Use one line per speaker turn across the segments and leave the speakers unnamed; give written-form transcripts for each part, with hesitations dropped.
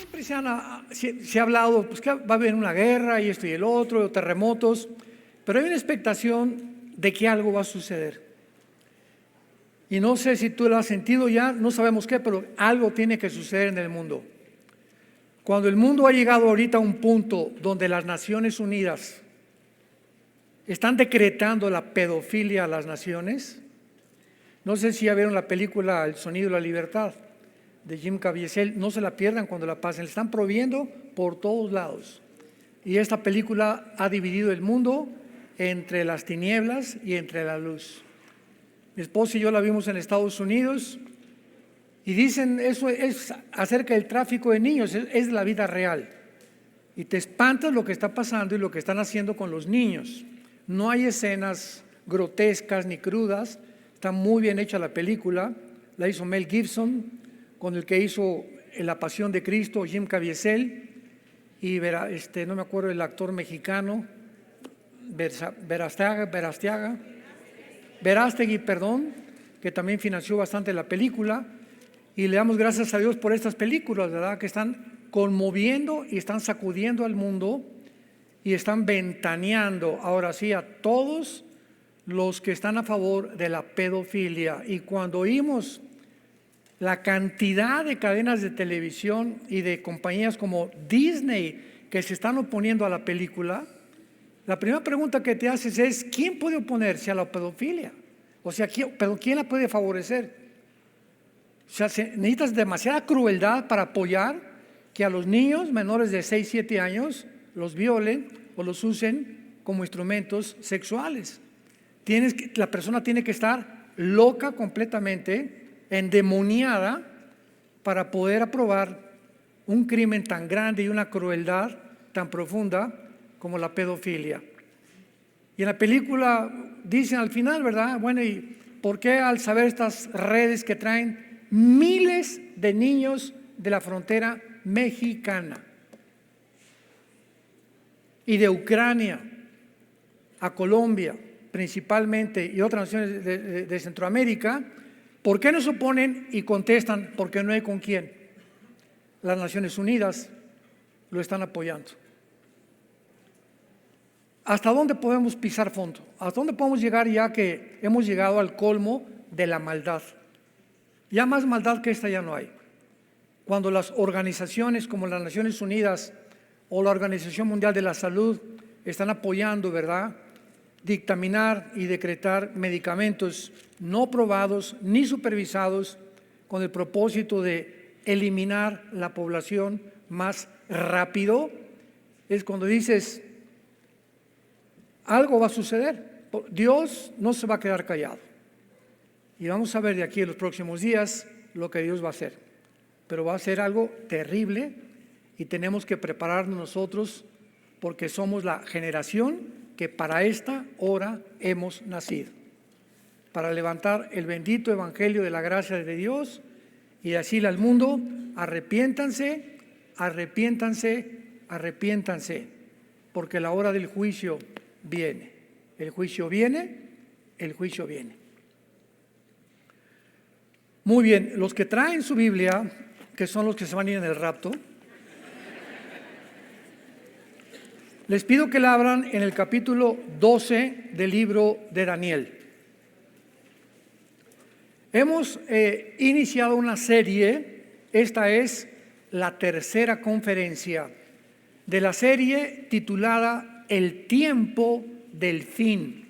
siempre se ha hablado pues, que va a haber una guerra y esto y el otro, terremotos, pero hay una expectación de que algo va a suceder. Y no sé si tú lo has sentido ya, no sabemos qué, pero algo tiene que suceder en el mundo. Cuando el mundo ha llegado ahorita a un punto donde las Naciones Unidas están decretando la pedofilia a las naciones, no sé si ya vieron la película El Sonido de la Libertad de Jim Caviezel, no se la pierdan cuando la pasen, la están prohibiendo por todos lados. Y esta película ha dividido el mundo entre las tinieblas y entre la luz. Mi esposa y yo la vimos en Estados Unidos y dicen, eso es acerca del tráfico de niños, es la vida real. Y te espantas lo que está pasando y lo que están haciendo con los niños. No hay escenas grotescas ni crudas, está muy bien hecha la película, la hizo Mel Gibson, con el que hizo La Pasión de Cristo, Jim Caviezel, y no me acuerdo el actor mexicano, Verástegui, que también financió bastante la película, y le damos gracias a Dios por estas películas, ¿verdad? Que están conmoviendo y están sacudiendo al mundo y están ventaneando ahora sí a todos los que están a favor de la pedofilia. Y cuando oímos la cantidad de cadenas de televisión y de compañías como Disney que se están oponiendo a la película, la primera pregunta que te haces es, ¿quién puede oponerse a la pedofilia? O sea, ¿quién la puede favorecer? O sea, necesitas demasiada crueldad para apoyar que a los niños menores de 6, 7 años los violen o los usen como instrumentos sexuales. La persona tiene que estar loca completamente, endemoniada, para poder aprobar un crimen tan grande y una crueldad tan profunda como la pedofilia. Y en la película dicen al final, ¿verdad? Bueno, ¿y por qué al saber estas redes que traen miles de niños de la frontera mexicana y de Ucrania a Colombia principalmente y otras naciones de Centroamérica, ¿por qué no se oponen y contestan? Porque no hay con quién. Las Naciones Unidas lo están apoyando. ¿Hasta dónde podemos pisar fondo? ¿Hasta dónde podemos llegar ya que hemos llegado al colmo de la maldad? Ya más maldad que esta ya no hay. Cuando las organizaciones como las Naciones Unidas o la Organización Mundial de la Salud están apoyando, ¿verdad?, dictaminar y decretar medicamentos no probados ni supervisados con el propósito de eliminar la población más rápido, es cuando dices, algo va a suceder. Dios no se va a quedar callado. Y vamos a ver de aquí en los próximos días lo que Dios va a hacer. Pero va a ser algo terrible y tenemos que prepararnos nosotros porque somos la generación que para esta hora hemos nacido. Para levantar el bendito evangelio de la gracia de Dios y decirle al mundo, arrepiéntanse, arrepiéntanse, arrepiéntanse, porque la hora del juicio viene. El juicio viene, el juicio viene. Muy bien, los que traen su Biblia, que son los que se van a ir en el rapto, les pido que la abran en el capítulo 12 del libro de Daniel. Hemos iniciado una serie, esta es la tercera conferencia de la serie titulada El tiempo del fin.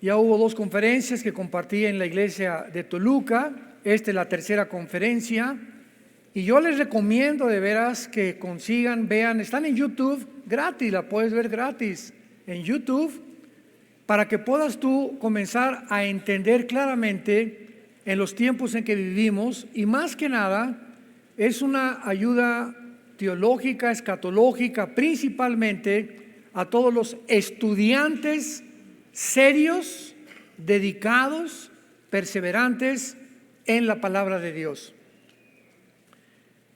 Ya hubo 2 conferencias que compartí en la iglesia de Toluca, esta es la tercera conferencia. Y yo les recomiendo de veras que consigan, vean, están en YouTube gratis, la puedes ver gratis en YouTube, para que puedas tú comenzar a entender claramente en los tiempos en que vivimos y más que nada es una ayuda teológica, escatológica, principalmente a todos los estudiantes serios, dedicados, perseverantes en la palabra de Dios.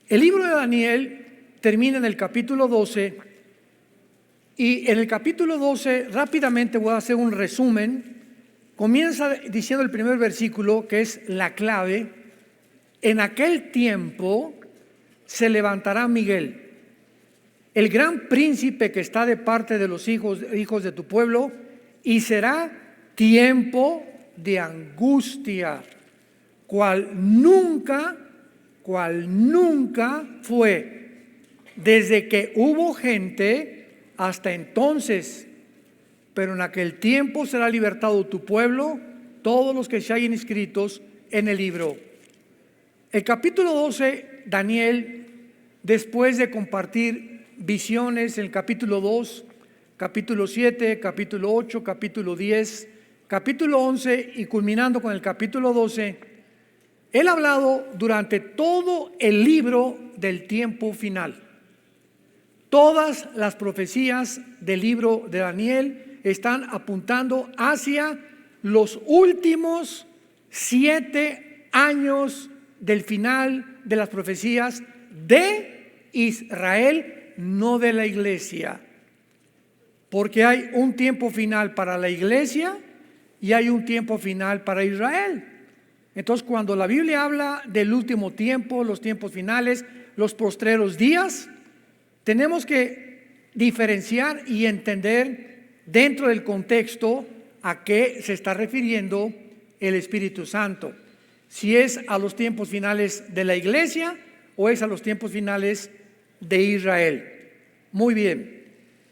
El libro de Daniel termina en el capítulo 12 y en el capítulo 12 rápidamente voy a hacer un resumen. Comienza diciendo el primer versículo que es la clave. En aquel tiempo se levantará Miguel, el gran príncipe que está de parte de los hijos de tu pueblo, y será tiempo de angustia, cual nunca fue desde que hubo gente hasta entonces. Pero en aquel tiempo será libertado tu pueblo, todos los que se hayan inscritos en el libro. El capítulo 12, Daniel, después de compartir visiones en el capítulo 2, capítulo 7, capítulo 8, capítulo 10, capítulo 11 y culminando con el capítulo 12, él ha hablado durante todo el libro del tiempo final. Todas las profecías del libro de Daniel están apuntando hacia los últimos 7 años del final de las profecías de Israel, no de la iglesia. Porque hay un tiempo final para la iglesia y hay un tiempo final para Israel. Entonces, cuando la Biblia habla del último tiempo, los tiempos finales, los postreros días, tenemos que diferenciar y entender dentro del contexto a qué se está refiriendo el Espíritu Santo. Si es a los tiempos finales de la iglesia o es a los tiempos finales de Israel. Muy bien.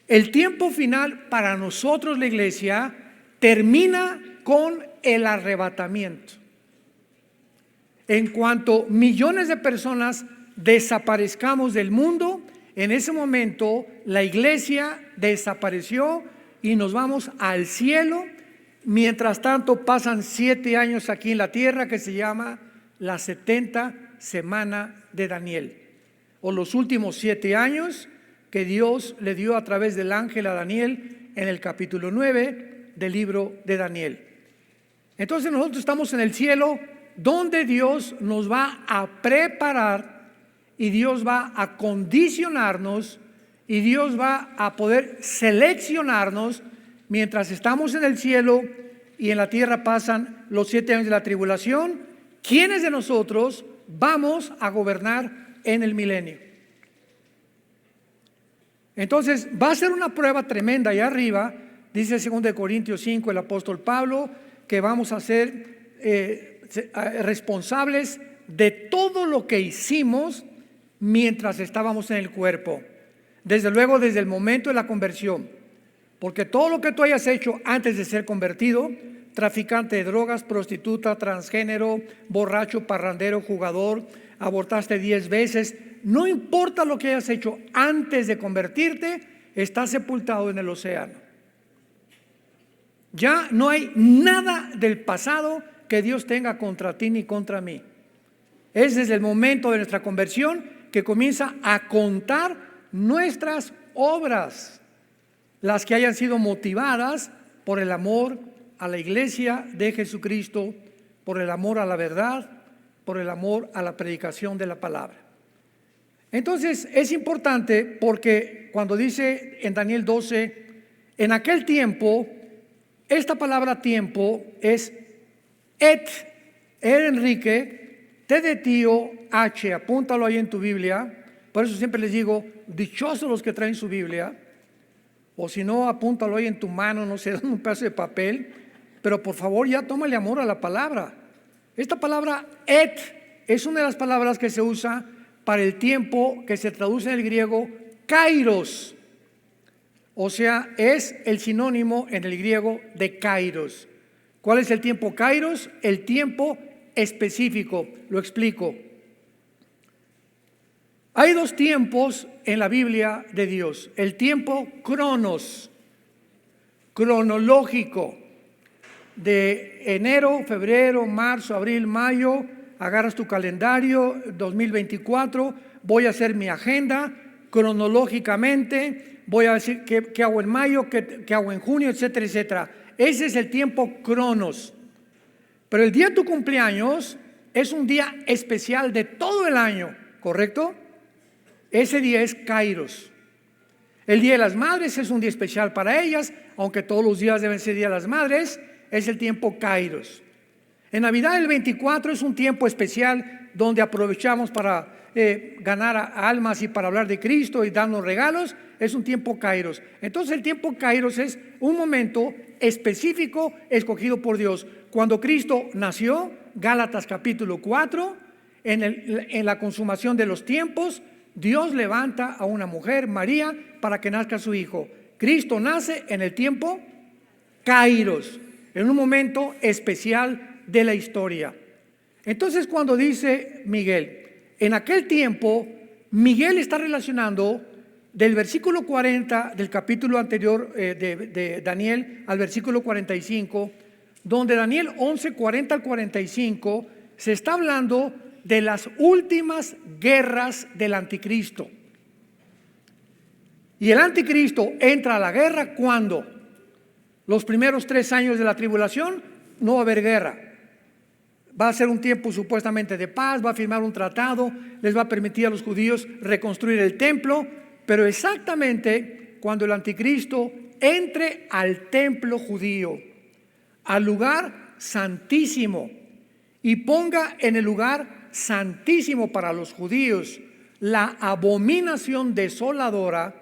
El tiempo final para nosotros, la iglesia, termina con el arrebatamiento. En cuanto millones de personas desaparezcamos del mundo, en ese momento la iglesia desapareció y nos vamos al cielo. Mientras tanto pasan 7 años aquí en la tierra, que se llama la 70 semana de Daniel, o los últimos 7 años que Dios le dio a través del ángel a Daniel en el capítulo 9 del libro de Daniel. Entonces nosotros estamos en el cielo, donde Dios nos va a preparar y Dios va a condicionarnos y Dios va a poder seleccionarnos mientras estamos en el cielo y en la tierra pasan los 7 años de la tribulación. ¿Quiénes de nosotros vamos a gobernar en el milenio? Entonces va a ser una prueba tremenda allá arriba. Dice 2 Corintios 5 el apóstol Pablo que vamos a ser responsables de todo lo que hicimos mientras estábamos en el cuerpo. Desde luego desde el momento de la conversión, porque todo lo que tú hayas hecho antes de ser convertido, traficante de drogas, prostituta, transgénero, borracho, parrandero, jugador, abortaste 10 veces, no importa lo que hayas hecho antes de convertirte, estás sepultado en el océano. Ya no hay nada del pasado que Dios tenga contra ti ni contra mí. Es desde el momento de nuestra conversión que comienza a contar nuestras obras, las que hayan sido motivadas por el amor a la iglesia de Jesucristo, por el amor a la verdad, por el amor a la predicación de la palabra. Entonces es importante porque cuando dice en Daniel 12, en aquel tiempo, esta palabra tiempo es Enrique, T de tío, H, apúntalo ahí en tu Biblia. Por eso siempre les digo, dichosos los que traen su Biblia, o si no, apúntalo ahí en tu mano, no sé, un pedazo de papel, pero por favor ya tómale amor a la palabra. Esta palabra es una de las palabras que se usa para el tiempo que se traduce en el griego kairos, o sea, es el sinónimo en el griego de kairos. ¿Cuál es el tiempo kairos? El tiempo específico. Lo explico. Hay 2 tiempos en la Biblia de Dios. El tiempo cronos, cronológico, de enero, febrero, marzo, abril, mayo. Agarras tu calendario 2024, voy a hacer mi agenda cronológicamente, voy a decir qué hago en mayo, qué hago en junio, etcétera, etcétera. Ese es el tiempo cronos. Pero el día de tu cumpleaños es un día especial de todo el año, ¿correcto? Ese día es kairos. El Día de las Madres es un día especial para ellas, aunque todos los días deben ser Día de las Madres, es el tiempo kairos. En Navidad el 24 es un tiempo especial donde aprovechamos para ganar almas y para hablar de Cristo y darnos regalos, es un tiempo Kairos. Entonces el tiempo Kairos es un momento específico escogido por Dios. Cuando Cristo nació, Gálatas capítulo 4, en la consumación de los tiempos, Dios levanta a una mujer, María, para que nazca su hijo. Cristo nace en el tiempo Kairos, en un momento especial de la historia. Entonces cuando dice Miguel, en aquel tiempo, Miguel está relacionando del versículo 40 del capítulo anterior de Daniel al versículo 45, donde Daniel 11, 40 al 45 se está hablando de las últimas guerras del anticristo. Y el anticristo entra a la guerra cuando los primeros 3 años de la tribulación no va a haber guerra. Va a ser un tiempo supuestamente de paz, va a firmar un tratado, les va a permitir a los judíos reconstruir el templo, pero exactamente cuando el anticristo entre al templo judío, al lugar santísimo, y ponga en el lugar santísimo para los judíos la abominación desoladora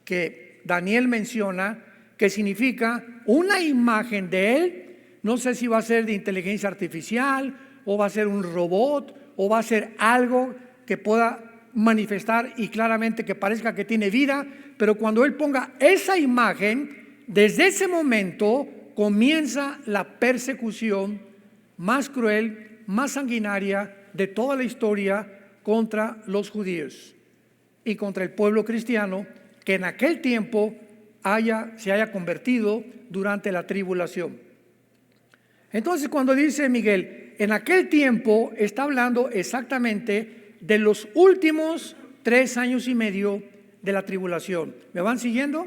que Daniel menciona, que significa una imagen de él. No sé si va a ser de inteligencia artificial, o va a ser un robot, o va a ser algo que pueda manifestar y claramente que parezca que tiene vida, pero cuando él ponga esa imagen, desde ese momento comienza la persecución más cruel, más sanguinaria de toda la historia contra los judíos y contra el pueblo cristiano que en aquel tiempo se haya convertido durante la tribulación. Entonces cuando dice Miguel, en aquel tiempo, está hablando exactamente de los últimos 3 años y medio de la tribulación. ¿Me van siguiendo?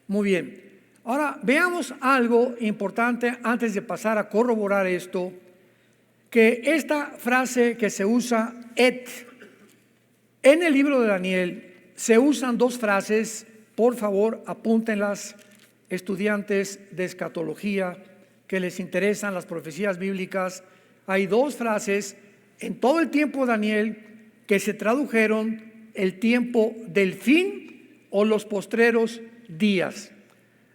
Muy bien. Ahora veamos algo importante antes de pasar a corroborar esto, que esta frase que se usa en el libro de Daniel, se usan 2 frases, por favor apúntenlas, estudiantes de escatología que les interesan las profecías bíblicas. Hay 2 frases en todo el tiempo de Daniel que se tradujeron el tiempo del fin o los postreros días.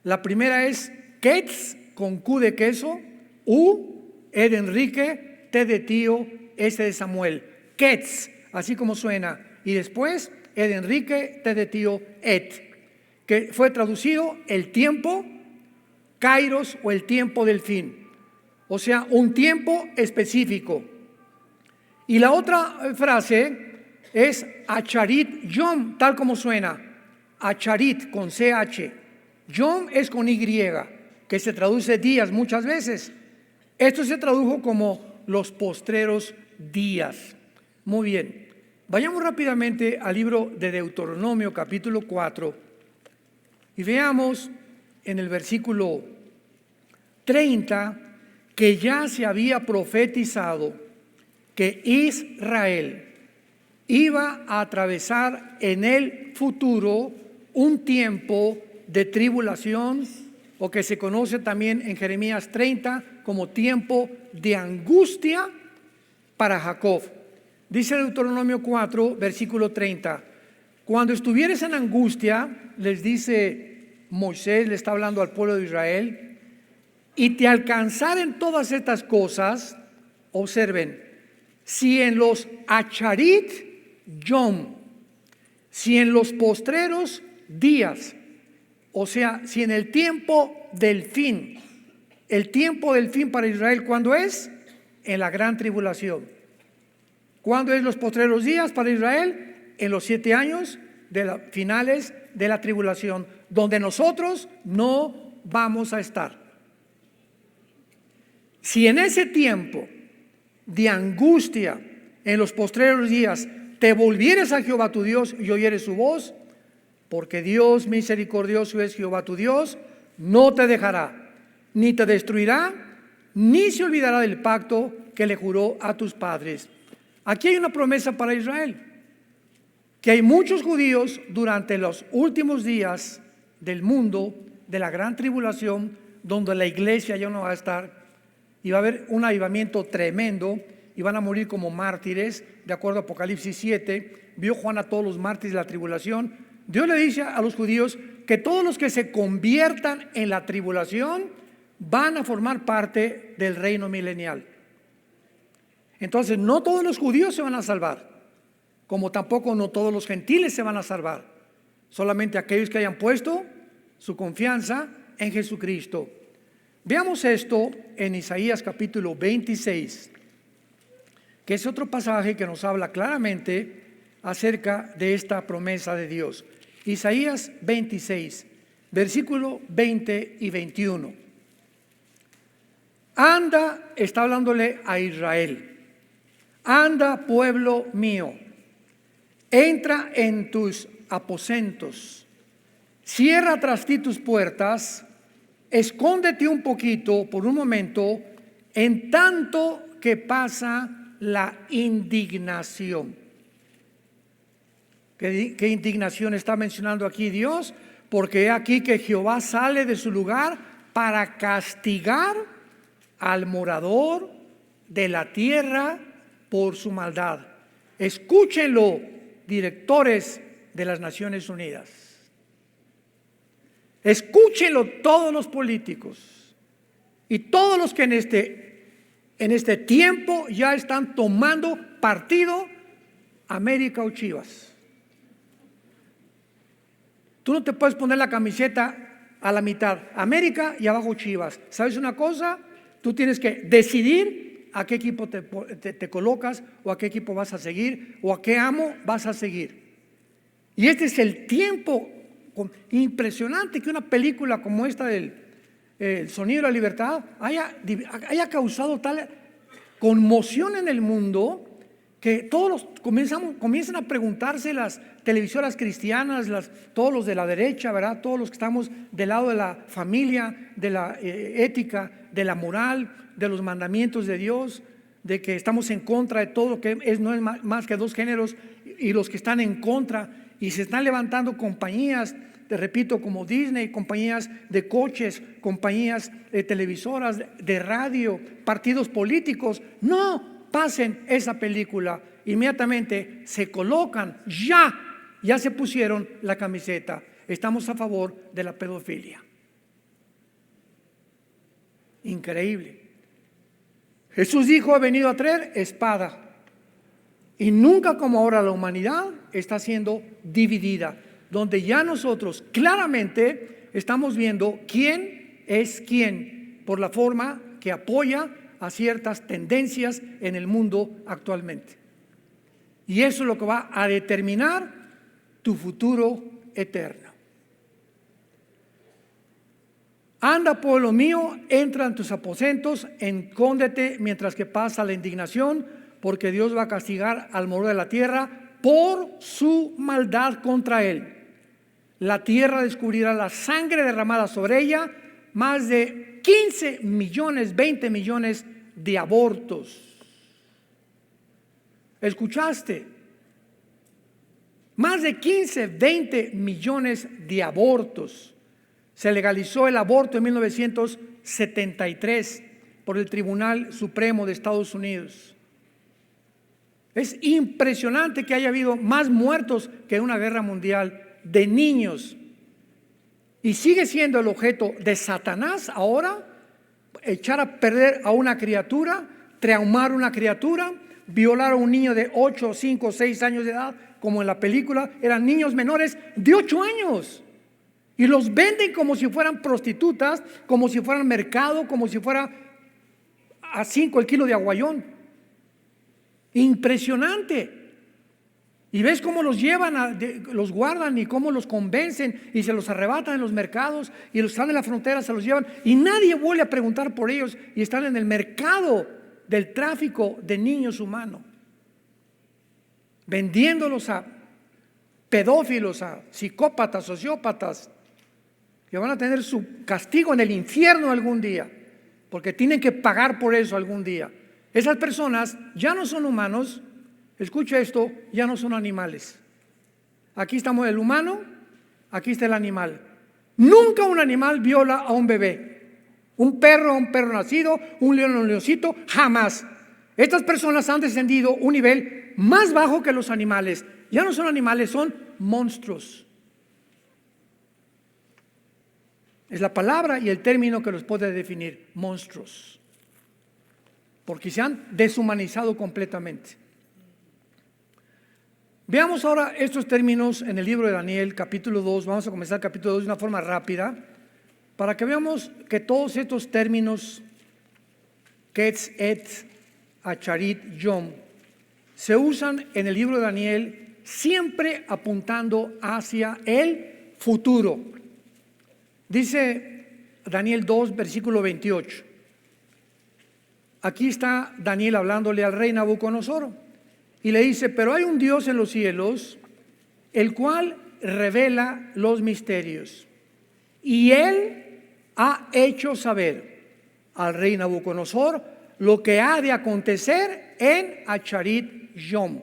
La primera es Ketz, con Q de queso, U, E de Enrique, T de tío, S de Samuel. Ketz, así como suena. Y después E de Enrique, T de tío, Et, que fue traducido el tiempo Kairos o el tiempo del fin, o sea, un tiempo específico. Y la otra frase es Acharit Yom, tal como suena, Acharit con CH, Yom es con Y, que se traduce días muchas veces. Esto se tradujo como los postreros días. Muy bien, vayamos rápidamente al libro de Deuteronomio capítulo 4 y veamos en el versículo 30 que ya se había profetizado que Israel iba a atravesar en el futuro un tiempo de tribulación, o que se conoce también en Jeremías 30 como tiempo de angustia para Jacob. Dice Deuteronomio 4, versículo 30, cuando estuvieres en angustia, les dice Moisés, le está hablando al pueblo de Israel, y te alcanzaren todas estas cosas, observen, si en los Acharit Yom, si en los postreros días, o sea, si en el tiempo del fin, el tiempo del fin para Israel, ¿cuándo es? En la gran tribulación. ¿Cuándo es los postreros días para Israel? En los 7 años de finales de la tribulación, donde nosotros no vamos a estar. Si en ese tiempo de angustia, en los postreros días, te volvieres a Jehová tu Dios y oyeres su voz, porque Dios misericordioso es Jehová tu Dios, no te dejará, ni te destruirá, ni se olvidará del pacto que le juró a tus padres. Aquí hay una promesa para Israel, que hay muchos judíos durante los últimos días del mundo, de la gran tribulación, donde la iglesia ya no va a estar, y va a haber un avivamiento tremendo, y van a morir como mártires, de acuerdo a Apocalipsis 7. Vio Juan a todos los mártires de la tribulación. Dios le dice a los judíos que todos los que se conviertan en la tribulación van a formar parte del reino milenial. Entonces, no todos los judíos se van a salvar, como tampoco no todos los gentiles se van a salvar, solamente aquellos que hayan puesto su confianza en Jesucristo. Veamos esto en Isaías capítulo 26, que es otro pasaje que nos habla claramente acerca de esta promesa de Dios. Isaías 26, versículo 20 y 21. Anda, está hablándole a Israel. Anda, pueblo mío, entra en tus aposentos, cierra tras ti tus puertas, escóndete un poquito por un momento, en tanto que pasa la indignación. ¿Qué indignación está mencionando aquí Dios? Porque he aquí que Jehová sale de su lugar para castigar al morador de la tierra por su maldad. Escúchenlo, directores de las Naciones Unidas. Escúchenlo todos los políticos y todos los que en este tiempo ya están tomando partido, América o Chivas. Tú no te puedes poner la camiseta a la mitad, América y abajo Chivas. ¿Sabes una cosa? Tú tienes que decidir a qué equipo te colocas, o a qué equipo vas a seguir, o a qué amo vas a seguir. Y este es el tiempo impresionante que una película como esta del El Sonido de la Libertad haya causado tal conmoción en el mundo, que todos comienzan a preguntarse, las televisoras cristianas, todos los de la derecha, ¿verdad? Todos los que estamos del lado de la familia, de la ética, de la moral, de los mandamientos de Dios, de que estamos en contra de todo lo que no es más que dos géneros, y los que están en contra, y se están levantando compañías, te repito, como Disney, compañías de coches, compañías televisoras, de radio, partidos políticos. No pasen esa película, inmediatamente se colocan, ya se pusieron la camiseta, estamos a favor de la pedofilia. Increíble. Jesús dijo: he venido a traer espada. Y nunca como ahora la humanidad está siendo dividida, donde ya nosotros claramente estamos viendo quién es quién por la forma que apoya a ciertas tendencias en el mundo actualmente. Y eso es lo que va a determinar tu futuro eterno. Anda, pueblo mío, entra en tus aposentos, escóndete mientras que pasa la indignación, porque Dios va a castigar al morador de la tierra por su maldad contra él. La tierra descubrirá la sangre derramada sobre ella, más de 15 millones, 20 millones de abortos. ¿Escuchaste? Más de 15, 20 millones de abortos. Se legalizó el aborto en 1973 por el Tribunal Supremo de Estados Unidos. Es impresionante que haya habido más muertos que en una guerra mundial de niños. Y sigue siendo el objeto de Satanás ahora, echar a perder a una criatura, traumar a una criatura, violar a un niño de 8, 5, 6 años de edad, como en la película. Eran niños menores de 8 años. Y los venden como si fueran prostitutas, como si fueran mercado, como si fuera a 5 el kilo de aguayón. Impresionante. Y ves cómo los llevan, los guardan, y cómo los convencen y se los arrebatan en los mercados, y los están en la frontera, se los llevan, y nadie vuelve a preguntar por ellos, y están en el mercado del tráfico de niños humanos, vendiéndolos a pedófilos, a psicópatas, sociópatas, que van a tener su castigo en el infierno algún día, porque tienen que pagar por eso algún día. Esas personas ya no son humanos. Escucha esto, ya no son animales. Aquí estamos el humano, aquí está el animal. Nunca un animal viola a un bebé. Un perro nacido, un león, un leoncito, jamás. Estas personas han descendido un nivel más bajo que los animales. Ya no son animales, son monstruos. Es la palabra y el término que los puede definir, monstruos. Porque se han deshumanizado completamente. Veamos ahora estos términos en el libro de Daniel, capítulo 2. Vamos a comenzar el capítulo 2 de una forma rápida, para que veamos que todos estos términos, Ketz, Et, Acharit, Yom, se usan en el libro de Daniel siempre apuntando hacia el futuro. Dice Daniel 2, versículo 28. Aquí está Daniel hablándole al rey Nabucodonosor y le dice: pero hay un Dios en los cielos, el cual revela los misterios, y él ha hecho saber al rey Nabucodonosor lo que ha de acontecer en Acharit Yom,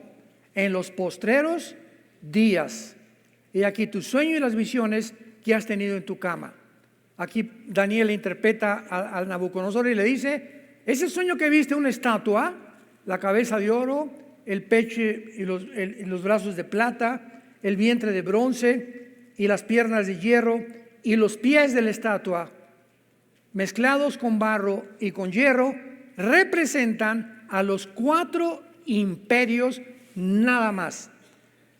en los postreros días. Y aquí tu sueño y las visiones que has tenido en tu cama. Aquí Daniel le interpreta al Nabucodonosor y le dice: ese sueño que viste, una estatua, la cabeza de oro, el pecho y los brazos de plata, el vientre de bronce y las piernas de hierro y los pies de la estatua, mezclados con barro y con hierro, representan a los 4 imperios nada más.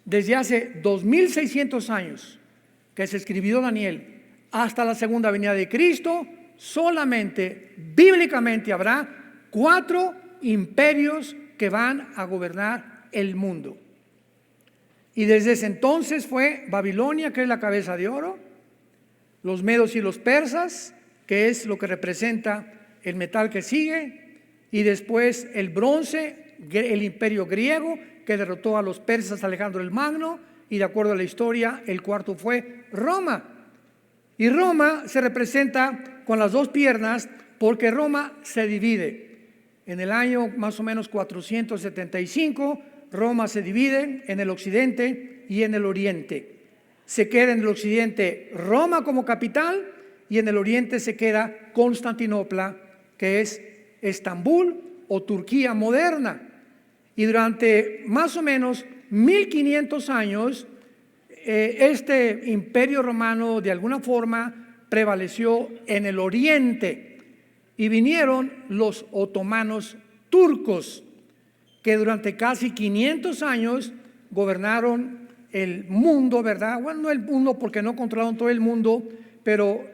Desde hace 2600 años que se escribió Daniel hasta la segunda venida de Cristo, solamente bíblicamente habrá 4 imperios que van a gobernar el mundo. Y desde ese entonces fue Babilonia, que es la cabeza de oro, los medos y los persas, que es lo que representa el metal que sigue, y después el bronce, el imperio griego, que derrotó a los persas, Alejandro el Magno, y de acuerdo a la historia, el cuarto fue Roma. Y Roma se representa con las 2 piernas porque Roma se divide. En el año más o menos 475, Roma se divide en el occidente y en el oriente. Se queda en el occidente Roma como capital y en el oriente se queda Constantinopla, que es Estambul o Turquía moderna. Y durante más o menos 1500 años, este imperio romano de alguna forma prevaleció en el oriente y vinieron los otomanos turcos, que durante casi 500 años gobernaron el mundo, ¿verdad? Bueno, no el mundo porque no controlaron todo el mundo, pero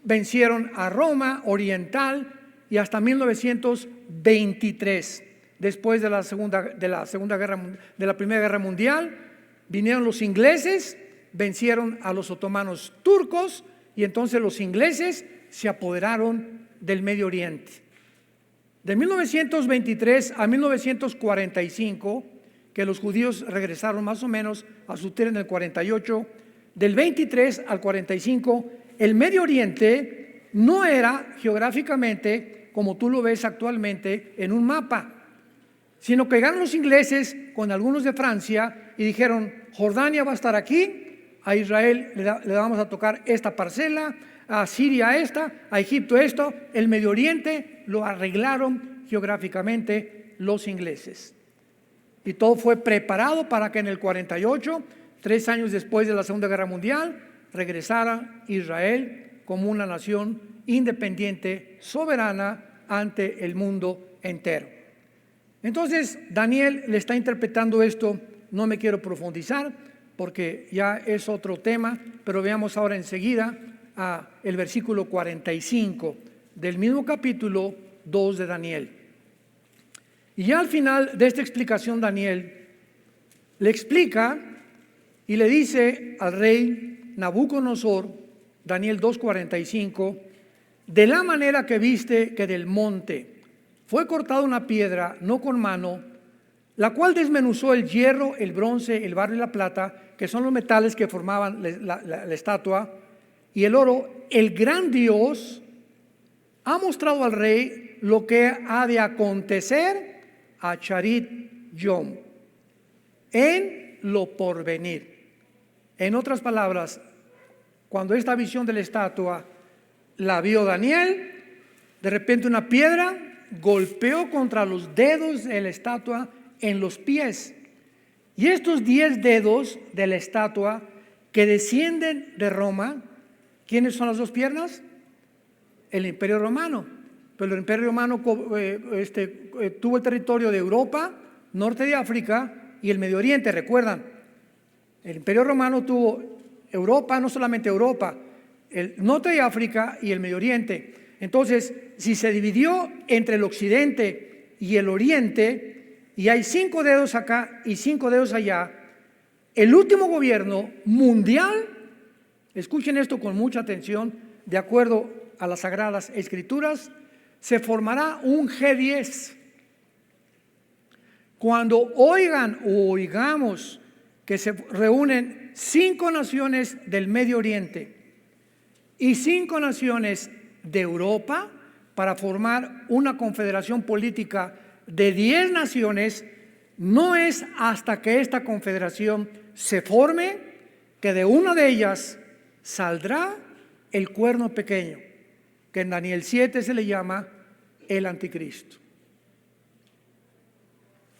vencieron a Roma oriental y hasta 1923, después de la Primera Guerra Mundial, vinieron los ingleses, vencieron a los otomanos turcos y entonces los ingleses se apoderaron del Medio Oriente. De 1923 a 1945, que los judíos regresaron más o menos a su tierra en el 48, del 23 al 45, el Medio Oriente no era geográficamente como tú lo ves actualmente en un mapa, sino que llegaron los ingleses con algunos de Francia y dijeron: Jordania va a estar aquí, a Israel le vamos a tocar esta parcela, a Siria esta, a Egipto esto. El Medio Oriente lo arreglaron geográficamente los ingleses. Y todo fue preparado para que en el 48, 3 años después de la Segunda Guerra Mundial, regresara Israel como una nación independiente, soberana ante el mundo entero. Entonces Daniel le está interpretando esto. No me quiero profundizar porque ya es otro tema, pero veamos ahora enseguida el versículo 45 del mismo capítulo 2 de Daniel. Y ya al final de esta explicación, Daniel le explica y le dice al rey Nabucodonosor, Daniel 2:45, de la manera que viste que del monte fue cortada una piedra, no con mano, la cual desmenuzó el hierro, el bronce, el barro y la plata, que son los metales que formaban la estatua, y el oro, el gran Dios ha mostrado al rey lo que ha de acontecer a Acharit Yom, en lo porvenir. En otras palabras, cuando esta visión de la estatua la vio Daniel, de repente una piedra golpeó contra los dedos de la estatua en los pies. Y estos 10 dedos de la estatua que descienden de Roma, ¿quiénes son las dos piernas? El Imperio Romano. Pero el Imperio Romano tuvo el territorio de Europa, norte de África y el Medio Oriente, ¿recuerdan? El Imperio Romano tuvo Europa, no solamente Europa, el norte de África y el Medio Oriente. Entonces, si se dividió entre el occidente y el oriente, y hay 5 dedos acá y 5 dedos allá, el último gobierno mundial, escuchen esto con mucha atención, de acuerdo a las Sagradas Escrituras, se formará un G10. Cuando oigamos que se reúnen 5 naciones del Medio Oriente y 5 naciones de Europa para formar una confederación política de 10 naciones, no es hasta que esta confederación se forme que de una de ellas saldrá el cuerno pequeño, que en Daniel 7 se le llama el anticristo.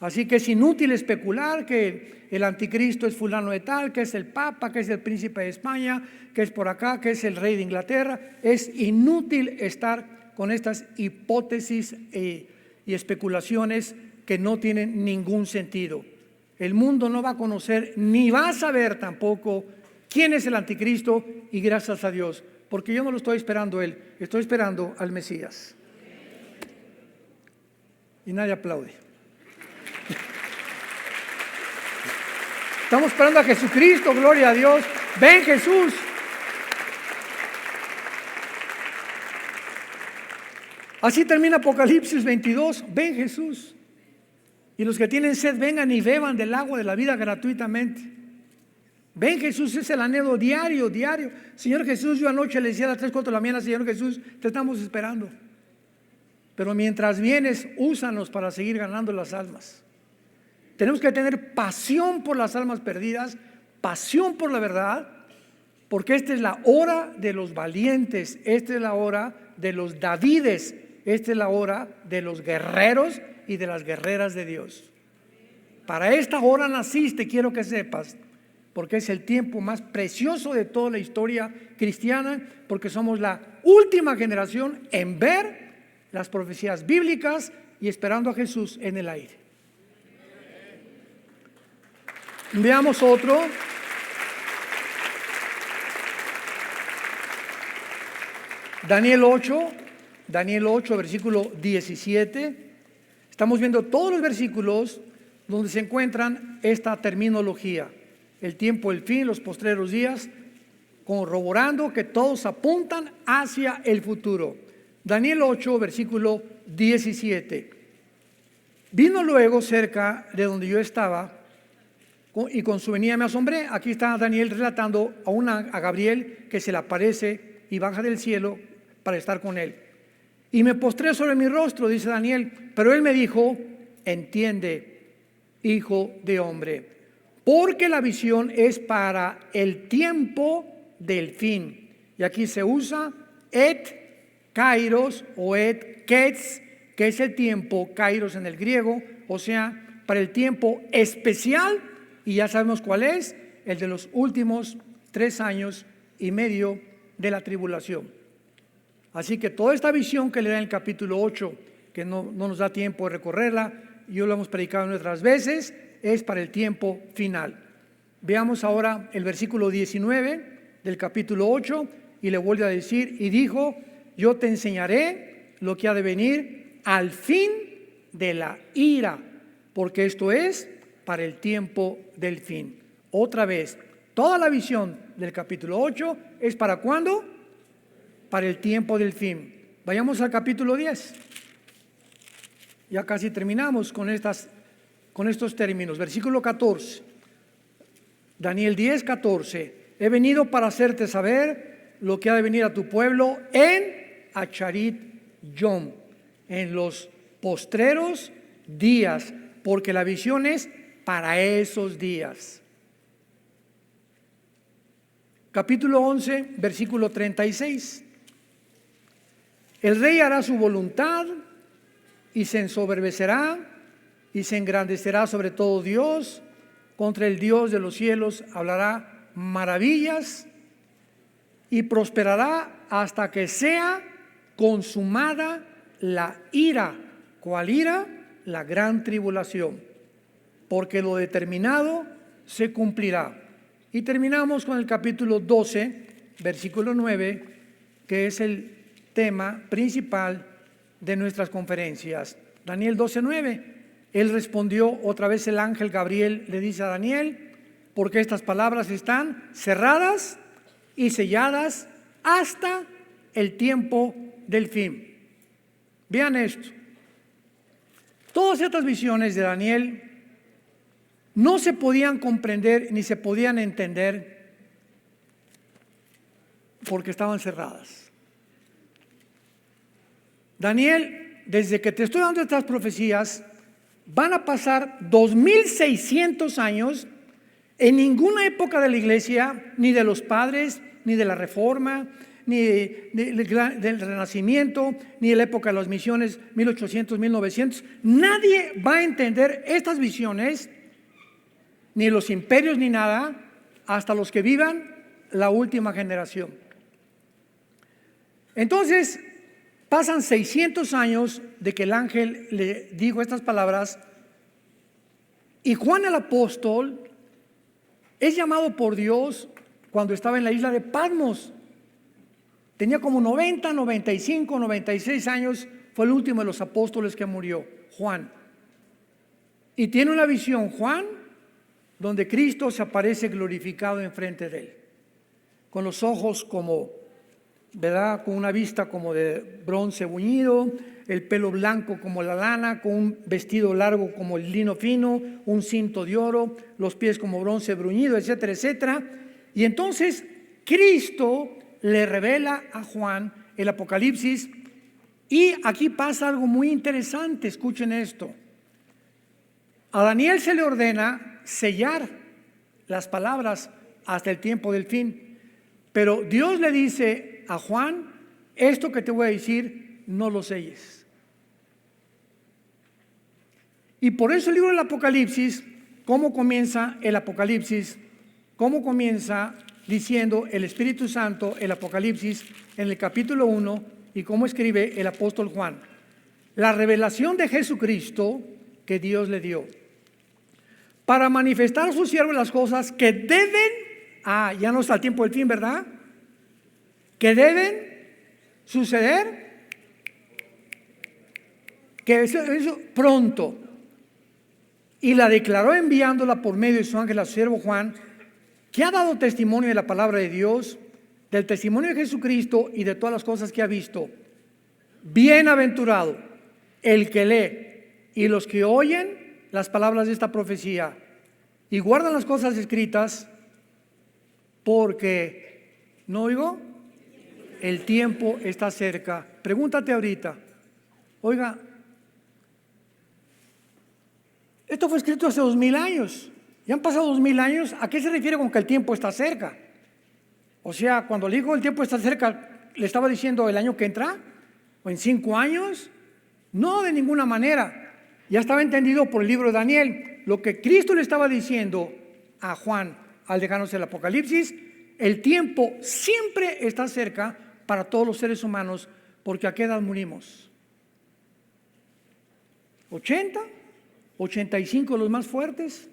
Así que es inútil especular que el anticristo es fulano de tal, que es el papa, que es el príncipe de España, que es por acá, que es el rey de Inglaterra. Es inútil estar con estas hipótesis y especulaciones que no tienen ningún sentido. El mundo no va a conocer ni va a saber tampoco quién es el anticristo, y gracias a Dios, porque yo no lo estoy esperando él, estoy esperando al Mesías. Y nadie aplaude. Estamos esperando a Jesucristo, gloria a Dios. Ven Jesús. Así termina Apocalipsis 22. Ven Jesús. Y los que tienen sed vengan y beban del agua de la vida gratuitamente. Ven Jesús, es el anhelo diario. Señor Jesús, yo anoche le decía a las 3, 4 de la mañana, Señor Jesús, te estamos esperando. Pero mientras vienes, úsanos para seguir ganando las almas. Tenemos que tener pasión por las almas perdidas, pasión por la verdad, porque esta es la hora de los valientes, esta es la hora de los Davides, esta es la hora de los guerreros y de las guerreras de Dios. Para esta hora naciste, quiero que sepas, porque es el tiempo más precioso de toda la historia cristiana, porque somos la última generación en ver las profecías bíblicas y esperando a Jesús en el aire. Veamos otro. Daniel 8, versículo 17. Estamos viendo todos los versículos donde se encuentran esta terminología: el tiempo, el fin, los postreros días, corroborando que todos apuntan hacia el futuro. Daniel 8, versículo 17. Vino luego cerca de donde yo estaba, y con su venida me asombré. Aquí está Daniel relatando a Gabriel que se le aparece y baja del cielo para estar con él. Y me postré sobre mi rostro, dice Daniel, pero él me dijo: entiende, hijo de hombre, porque la visión es para el tiempo del fin. Y aquí se usa et kairos o et ketz, que es el tiempo, kairos en el griego, o sea, para el tiempo especial. Y ya sabemos cuál es, el de los últimos 3 años y medio de la tribulación. Así que toda esta visión que le da en el capítulo 8, que no nos da tiempo de recorrerla, yo lo hemos predicado en otras veces, es para el tiempo final. Veamos ahora el versículo 19 del capítulo 8, y le vuelve a decir: y dijo, yo te enseñaré lo que ha de venir al fin de la ira, porque esto es para el tiempo del fin. Otra vez, toda la visión del capítulo 8 es ¿para cuándo? Para el tiempo del fin. Vayamos al capítulo 10. Ya casi terminamos con estos términos. Versículo 14. Daniel 10, 14. He venido para hacerte saber lo que ha de venir a tu pueblo en Acharit Yom, en los postreros días, porque la visión es para esos días. Capítulo 11, versículo 36. El rey hará su voluntad y se ensoberbecerá y se engrandecerá sobre todo Dios. Contra el Dios de los cielos hablará maravillas y prosperará hasta que sea consumada la ira. ¿Cuál ira? La gran tribulación, porque lo determinado se cumplirá. Y terminamos con el capítulo 12, versículo 9, que es el tema principal de nuestras conferencias. Daniel 12:9. Él respondió, otra vez el ángel Gabriel le dice a Daniel, porque estas palabras están cerradas y selladas hasta el tiempo del fin. Vean esto. Todas estas visiones de Daniel no se podían comprender ni se podían entender porque estaban cerradas. Daniel, desde que te estoy dando estas profecías, van a pasar 2600 años. En ninguna época de la iglesia, ni de los padres, ni de la Reforma, ni del Renacimiento, ni de la época de las misiones 1800, 1900, nadie va a entender estas visiones, ni los imperios ni nada, hasta los que vivan la última generación. Entonces pasan 600 años de que el ángel le dijo estas palabras, y Juan el apóstol es llamado por Dios cuando estaba en la isla de Patmos. Tenía como 90, 95, 96 años. Fue el último de los apóstoles que murió, Juan. Y tiene una visión, Juan, donde Cristo se aparece glorificado enfrente de él, con los ojos como, ¿verdad?, con una vista como de bronce bruñido, el pelo blanco como la lana, con un vestido largo como el lino fino, un cinto de oro, los pies como bronce bruñido, etcétera, etcétera. Y entonces Cristo le revela a Juan el Apocalipsis, y aquí pasa algo muy interesante. Escuchen esto. A Daniel se le ordena sellar las palabras hasta el tiempo del fin, pero Dios le dice a Juan, esto que te voy a decir, no lo selles. Y por eso el libro del Apocalipsis, ¿cómo comienza el Apocalipsis? ¿Cómo comienza diciendo el Espíritu Santo el Apocalipsis en el capítulo 1 y cómo escribe el apóstol Juan? La revelación de Jesucristo que Dios le dio para manifestar a sus siervos las cosas que deben, ya no está el tiempo del fin, ¿verdad?, que deben suceder, que eso pronto. Y la declaró enviándola por medio de su ángel a su siervo Juan, que ha dado testimonio de la palabra de Dios, del testimonio de Jesucristo y de todas las cosas que ha visto. Bienaventurado el que lee y los que oyen las palabras de esta profecía y guardan las cosas escritas, porque, ¿no oigo? El tiempo está cerca. Pregúntate ahorita, oiga, esto fue escrito hace 2000 años. Ya han pasado 2000 años. ¿A qué se refiere con que el tiempo está cerca? O sea, cuando le dijo el tiempo está cerca, ¿le estaba diciendo el año que entra? ¿O en 5 años? No, de ninguna manera. Ya estaba entendido por el libro de Daniel. Lo que Cristo le estaba diciendo a Juan al dejarnos el Apocalipsis, el tiempo siempre está cerca para todos los seres humanos, porque ¿a qué edad morimos? ¿80? ¿85 los más fuertes?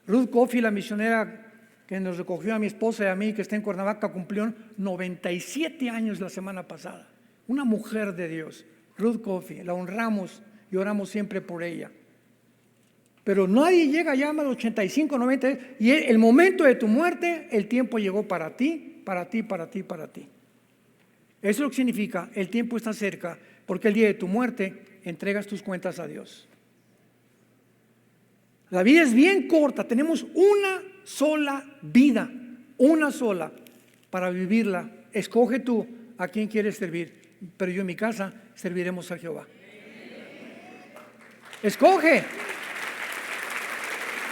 Ruth Coffey, la misionera que nos recogió a mi esposa y a mí, que está en Cuernavaca, cumplió 97 años la semana pasada. Una mujer de Dios, Ruth Coffey, la honramos y oramos siempre por ella. Pero nadie llega ya a los 85, 90, y el momento de tu muerte, el tiempo llegó para ti, para ti, para ti, para ti. Eso es lo que significa, el tiempo está cerca, porque el día de tu muerte entregas tus cuentas a Dios. La vida es bien corta, tenemos una sola vida, una sola, para vivirla. Escoge tú a quién quieres servir, pero yo en mi casa serviremos a Jehová. Escoge.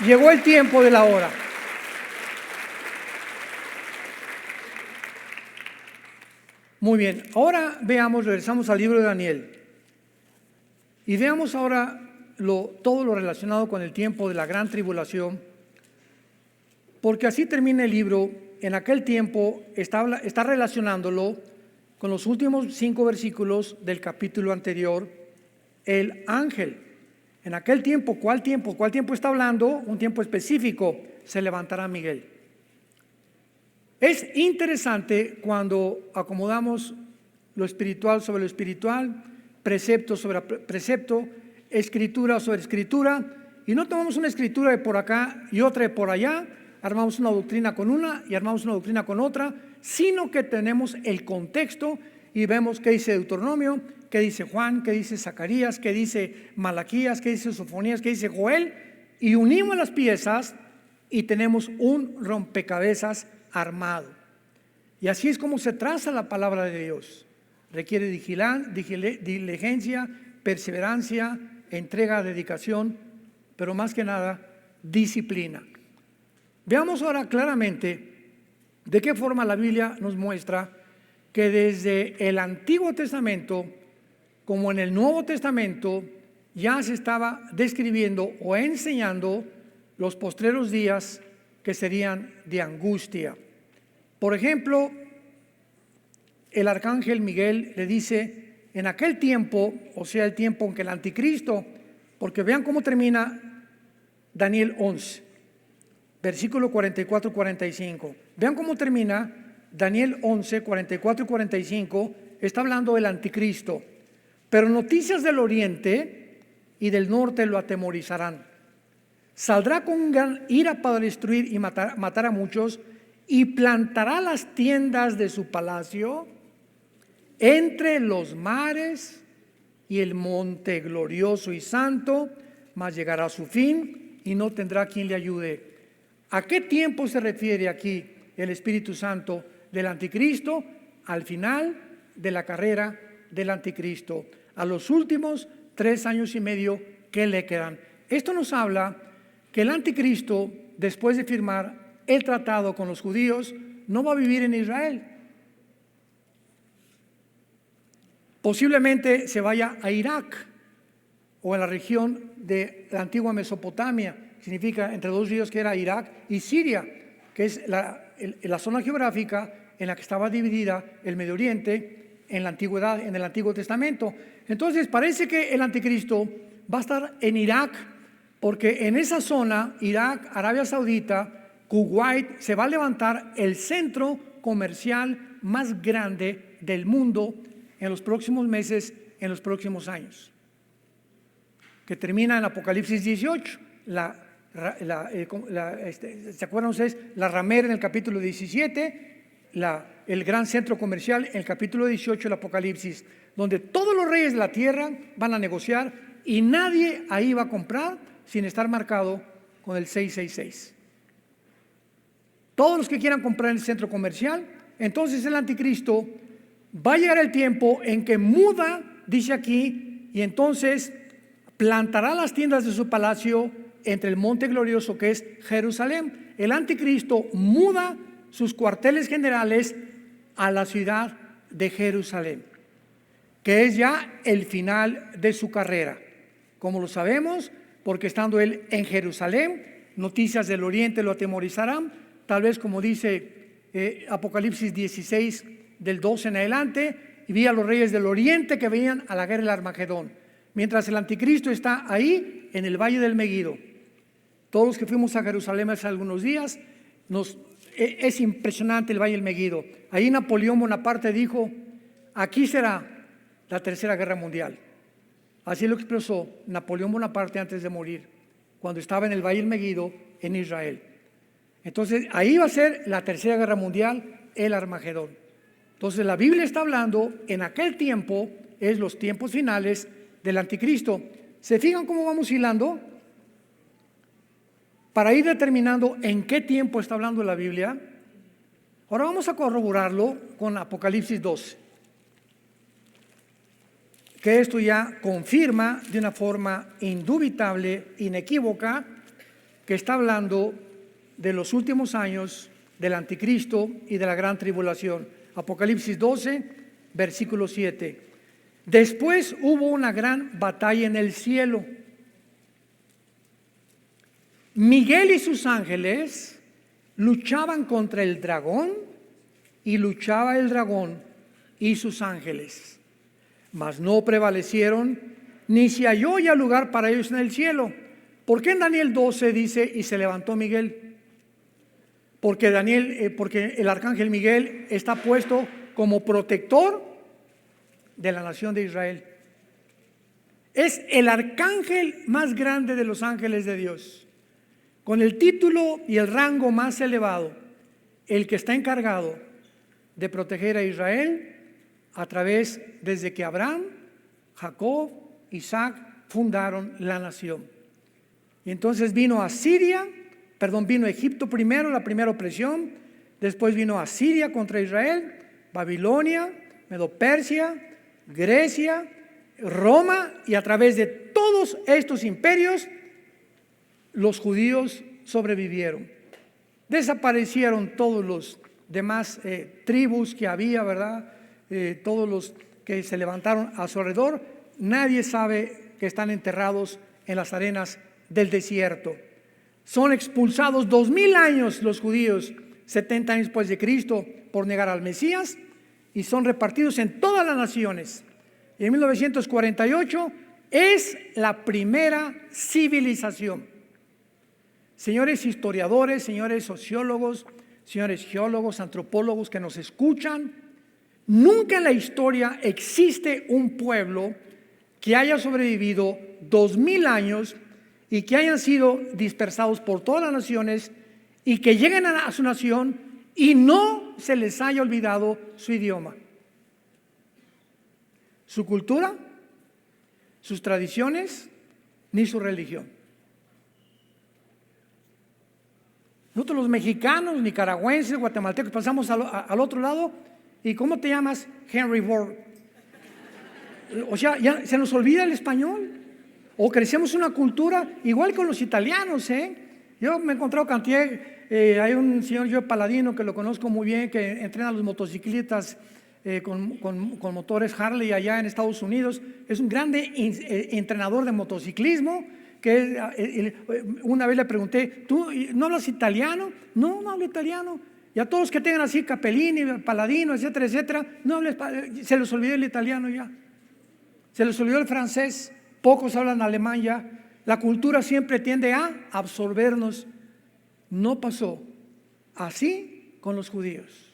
Llegó el tiempo de la hora. Muy bien, ahora veamos, regresamos al libro de Daniel. Y veamos ahora todo lo relacionado con el tiempo de la gran tribulación, porque así termina el libro. En aquel tiempo está relacionándolo con los últimos 5 versículos del capítulo anterior. El ángel, en aquel tiempo, ¿cuál tiempo? ¿Cuál tiempo está hablando? Un tiempo específico. Se levantará Miguel. Es interesante cuando acomodamos lo espiritual sobre lo espiritual, precepto sobre precepto, escritura sobre escritura, y no tomamos una escritura de por acá y otra de por allá, armamos una doctrina con una y armamos una doctrina con otra, sino que tenemos el contexto y vemos qué dice Deuteronomio, qué dice Juan, qué dice Zacarías, qué dice Malaquías, qué dice Sofonías, qué dice Joel, y unimos las piezas y tenemos un rompecabezas armado. Y así es como se traza la palabra de Dios. Requiere diligencia, perseverancia, entrega, dedicación, pero más que nada, disciplina. Veamos ahora claramente de qué forma la Biblia nos muestra que desde el Antiguo Testamento como en el Nuevo Testamento ya se estaba describiendo o enseñando los postreros días que serían de angustia. Por ejemplo, el arcángel Miguel le dice, en aquel tiempo, o sea, el tiempo en que el anticristo, porque vean cómo termina Daniel 11, versículo 44 y 45. Vean cómo termina Daniel 11, 44 y 45, está hablando del anticristo. Pero noticias del oriente y del norte lo atemorizarán. Saldrá con gran ira para destruir y matar a muchos, y plantará las tiendas de su palacio entre los mares y el monte glorioso y santo, mas llegará a su fin y no tendrá quien le ayude. ¿A qué tiempo se refiere aquí el Espíritu Santo del anticristo? Al final de la carrera del anticristo, a los últimos 3 años y medio que le quedan. Esto nos habla que el anticristo, después de firmar el tratado con los judíos, no va a vivir en Israel. Posiblemente se vaya a Irak o a la región de la antigua Mesopotamia, significa entre 2 ríos, que era Irak y Siria, que es la zona geográfica en la que estaba dividida el Medio Oriente en la antigüedad, en el Antiguo Testamento. Entonces parece que el anticristo va a estar en Irak, porque en esa zona, Irak, Arabia Saudita, Kuwait, se va a levantar el centro comercial más grande del mundo en los próximos meses, en los próximos años, que termina en Apocalipsis 18. ¿Se acuerdan ustedes? La ramera en el capítulo 17, el gran centro comercial en el capítulo 18 del Apocalipsis, donde todos los reyes de la tierra van a negociar y nadie ahí va a comprar sin estar marcado con el 666. Todos los que quieran comprar en el centro comercial. Entonces el anticristo va a llegar el tiempo en que muda, dice aquí, y entonces plantará las tiendas de su palacio entre el monte glorioso que es Jerusalén. El anticristo muda sus cuarteles generales a la ciudad de Jerusalén, que es ya el final de su carrera. Como lo sabemos, porque estando él en Jerusalén, noticias del oriente lo atemorizarán, tal vez como dice Apocalipsis 16, del 12 en adelante, y vi a los reyes del oriente que venían a la guerra del Armagedón, mientras el anticristo está ahí en el valle del Meguido. Todos los que fuimos a Jerusalén hace algunos días, es impresionante el valle del Meguido. Ahí Napoleón Bonaparte dijo, aquí será la tercera guerra mundial. Así lo expresó Napoleón Bonaparte antes de morir, cuando estaba en el valle del Meguido en Israel. Entonces ahí va a ser la tercera guerra mundial, el Armagedón. Entonces la Biblia está hablando en aquel tiempo, es los tiempos finales del anticristo. ¿Se fijan cómo vamos hilando? Para ir determinando en qué tiempo está hablando la Biblia. Ahora vamos a corroborarlo con Apocalipsis 12, que esto ya confirma de una forma indubitable, inequívoca, que está hablando de los últimos años del anticristo y de la gran tribulación. Apocalipsis 12, versículo 7. Después hubo una gran batalla en el cielo. Miguel y sus ángeles luchaban contra el dragón, y luchaba el dragón y sus ángeles, mas no prevalecieron, ni se halló ya lugar para ellos en el cielo. ¿Por qué en Daniel 12 dice y se levantó Miguel? Porque el arcángel Miguel está puesto como protector de la nación de Israel. Es el arcángel más grande de los ángeles de Dios, con el título y el rango más elevado, el que está encargado de proteger a Israel a través, desde que Abraham, Jacob, Isaac fundaron la nación. Y entonces vino Egipto primero, la primera opresión, después vino Asiria contra Israel, Babilonia, Medo-Persia, Grecia, Roma, y a través de todos estos imperios los judíos sobrevivieron. Desaparecieron todos los demás tribus que había, ¿verdad? Todos los que se levantaron a su alrededor, nadie sabe que están enterrados en las arenas del desierto. Son expulsados 2000 años los judíos, 70 años después de Cristo, por negar al Mesías, y son repartidos en todas las naciones. Y en 1948 es la primera civilización. Señores historiadores, señores sociólogos, señores geólogos, antropólogos que nos escuchan, nunca en la historia existe un pueblo que haya sobrevivido 2000 años y que hayan sido dispersados por todas las naciones y que lleguen a su nación y no se les haya olvidado su idioma, su cultura, sus tradiciones, ni su religión. Nosotros los mexicanos, nicaragüenses, guatemaltecos, pasamos al otro lado y ¿cómo te llamas? Henry Ford. O sea, ya se nos olvida el español. O crecemos una cultura igual con los italianos, Yo me he encontrado cantidad, hay un señor yo Paladino que lo conozco muy bien, que entrena a los motociclistas con motores Harley allá en Estados Unidos. Es un grande entrenador de motociclismo. Una vez le pregunté, ¿tú no hablas italiano? No hablo italiano. Y a todos que tengan así Capellini, Paladino, etcétera, etcétera, se les olvidó el italiano ya. Se les olvidó el francés. Pocos hablan alemán ya. La cultura siempre tiende a absorbernos. No pasó así con los judíos.